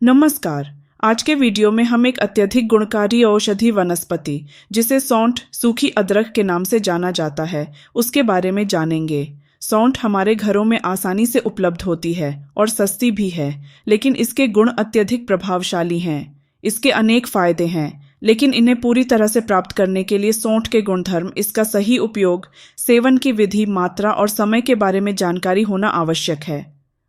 नमस्कार। आज के वीडियो में हम एक अत्यधिक गुणकारी औषधि वनस्पति जिसे सौंठ सूखी अदरक के नाम से जाना जाता है उसके बारे में जानेंगे। सौंठ हमारे घरों में आसानी से उपलब्ध होती है और सस्ती भी है, लेकिन इसके गुण अत्यधिक प्रभावशाली हैं। इसके अनेक फायदे हैं, लेकिन इन्हें पूरी तरह से प्राप्त करने के लिए सौंठ के गुणधर्म, इसका सही उपयोग, सेवन की विधि, मात्रा और समय के बारे में जानकारी होना आवश्यक है।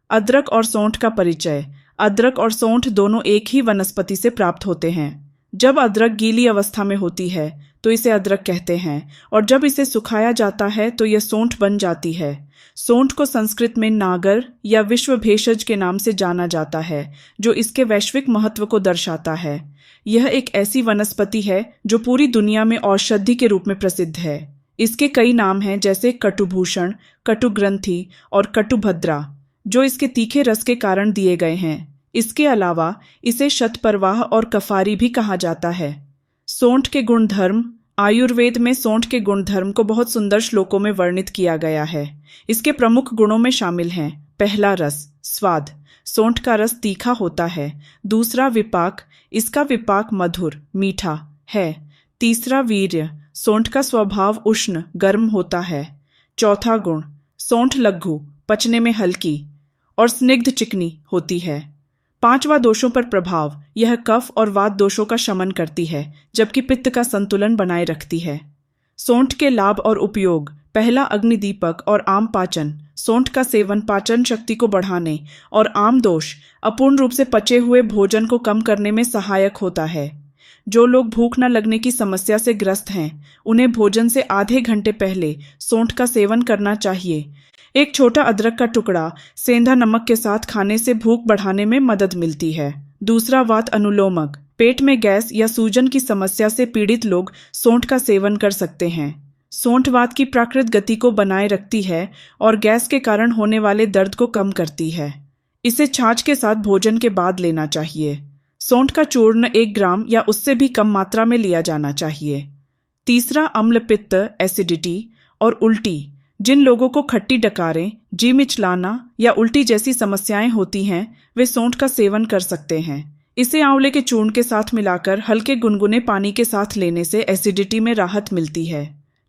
अदरक और सौंठ का परिचय। अदरक और सौंठ दोनों एक ही वनस्पति से प्राप्त होते हैं। जब अदरक गीली अवस्था में होती है तो इसे अदरक कहते हैं, और जब इसे सुखाया जाता है तो यह सौंठ बन जाती है। सौंठ को संस्कृत में नागर या विश्व भेषज के नाम से जाना जाता है, जो इसके वैश्विक महत्व को दर्शाता है। यह एक ऐसी वनस्पति है जो पूरी दुनिया में औषधि के रूप में प्रसिद्ध है। इसके कई नाम हैं, जैसे कटुभूषण, कटुग्रंथि और कटुभद्रा, जो इसके तीखे रस के कारण दिए गए हैं। इसके अलावा इसे शतपरवाह और कफारी भी कहा जाता है। सौंठ के गुणधर्म। आयुर्वेद में सौंठ के गुणधर्म को बहुत सुंदर श्लोकों में वर्णित किया गया है। इसके प्रमुख गुणों में शामिल हैं: पहला, रस, स्वाद। सौंठ का रस तीखा होता है। दूसरा, विपाक। इसका विपाक मधुर, मीठा है। तीसरा, वीर्य। सौंठ का स्वभाव उष्ण, गर्म होता है। चौथा गुण, सौंठ लघु, पचने में हल्की और स्निग्ध चिकनी होती है। पांचवा, दोषों पर प्रभाव। यह कफ और वात दोषों का शमन करती है, जबकि पित्त का संतुलन बनाए रखती है। सौंठ के लाभ और उपयोग। पहला, अग्निदीपक और आम पाचन। सौंठ का सेवन पाचन शक्ति को बढ़ाने और आम दोष, अपूर्ण रूप से पचे हुए भोजन को कम करने में सहायक होता है। जो लोग भूख न लगने की समस्या से ग्रस्त हैं, उन्हें भोजन से आधे घंटे पहले सौंठ का सेवन करना चाहिए। एक छोटा अदरक का टुकड़ा सेंधा नमक के साथ खाने से भूख बढ़ाने में मदद मिलती है। दूसरा, वात अनुलोमक। पेट में गैस या सूजन की समस्या से पीड़ित लोग सौंठ का सेवन कर सकते हैं। सौंठ वात की प्राकृत गति को बनाए रखती है और गैस के कारण होने वाले दर्द को कम करती है। इसे छाछ के साथ भोजन के बाद लेना चाहिए। सौंठ का चूर्ण 1 ग्राम या उससे भी कम मात्रा में लिया जाना चाहिए। तीसरा, अम्ल पित्त, एसिडिटी और उल्टी। जिन लोगों को खट्टी डकारें, जी मिचलाना या उल्टी जैसी समस्याएं होती हैं, वे सौंठ का सेवन कर सकते हैं। इसे आंवले के चूर्ण के साथ मिलाकर हल्के गुनगुने पानी के साथ लेने से एसिडिटी में राहत मिलती है।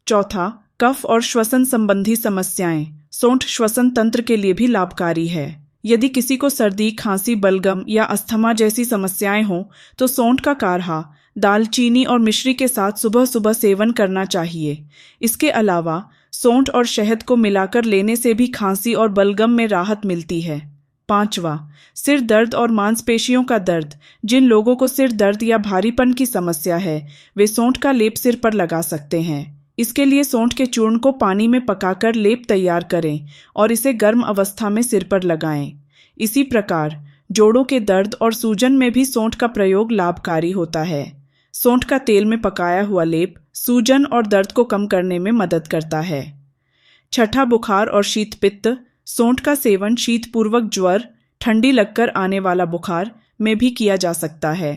चौथा, कफ और श्वसन संबंधी समस्याएं। सौंठ श्वसन तंत्र के लिए भी लाभकारी है। यदि किसी को सर्दी, खांसी, बलगम या अस्थमा जैसी समस्याएं हों तो सौंठ का काढ़ा दालचीनी और मिश्री के साथ सुबह सुबह सेवन करना चाहिए। इसके अलावा सौंठ और शहद को मिलाकर लेने से भी खांसी और बलगम में राहत मिलती है। पांचवा, सिर दर्द और मांसपेशियों का दर्द। जिन लोगों को सिर दर्द या भारीपन की समस्या है, वे सौंठ का लेप सिर पर लगा सकते हैं। इसके लिए सौंठ के चूर्ण को पानी में पकाकर लेप तैयार करें और इसे गर्म अवस्था में सिर पर लगाएं। इसी प्रकार जोड़ों के दर्द और सूजन में भी सौंठ का प्रयोग लाभकारी होता है। सौंठ का तेल में पकाया हुआ लेप सूजन और दर्द को कम करने में मदद करता है। छठा, बुखार और शीत पित्त। सौंठ का सेवन शीतपूर्वक ज्वर, ठंडी लगकर आने वाला बुखार में भी किया जा सकता है।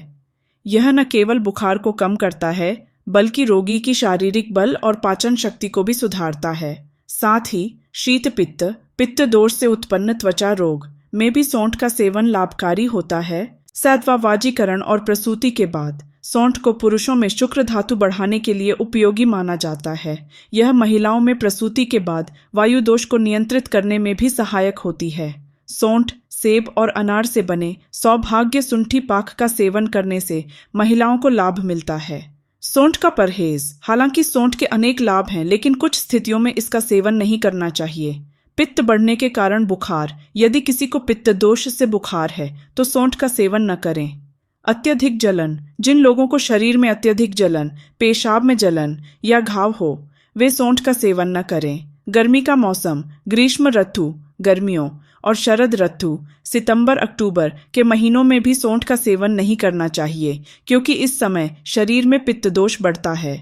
यह न केवल बुखार को कम करता है, बल्कि रोगी की शारीरिक बल और पाचन शक्ति को भी सुधारता है। साथ ही शीत पित्त, पित्त दोष से उत्पन्न त्वचा रोग में भी सौंठ का सेवन लाभकारी होता है। सैद्वावाजीकरण और प्रसूति के बाद सौंठ को पुरुषों में शुक्र धातु बढ़ाने के लिए उपयोगी माना जाता है। यह महिलाओं में प्रसूति के बाद वायु दोष को नियंत्रित करने में भी सहायक होती है। सौंठ, सेब और अनार से बने सौभाग्य सुंठी पाक का सेवन करने से महिलाओं को लाभ मिलता है। सौंठ का परहेज। हालांकि सौंठ के अनेक लाभ हैं, लेकिन कुछ स्थितियों में इसका सेवन नहीं करना चाहिए। पित्त बढ़ने के कारण बुखार। यदि किसी को पित्त दोष से बुखार है तो सौंठ का सेवन न करें। अत्यधिक जलन। जिन लोगों को शरीर में अत्यधिक जलन, पेशाब में जलन या घाव हो, वे सौंठ का सेवन न करें। गर्मी का मौसम। ग्रीष्म ऋतु गर्मियों और शरद ऋतु सितंबर अक्टूबर के महीनों में भी सौंठ का सेवन नहीं करना चाहिए, क्योंकि इस समय शरीर में पित्त दोष बढ़ता है।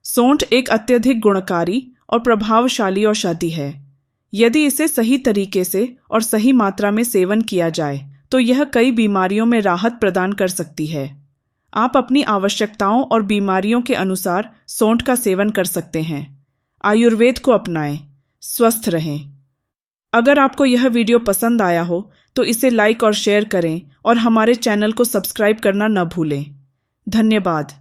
सौंठ एक अत्यधिक गुणकारी और प्रभावशाली औषधि है। यदि इसे सही तरीके से और सही मात्रा में सेवन किया जाए तो यह कई बीमारियों में राहत प्रदान कर सकती है। आप अपनी आवश्यकताओं और बीमारियों के अनुसार सौंठ का सेवन कर सकते हैं। आयुर्वेद को अपनाएं, स्वस्थ रहें। अगर आपको यह वीडियो पसंद आया हो तो इसे लाइक और शेयर करें और हमारे चैनल को सब्सक्राइब करना न भूलें। धन्यवाद।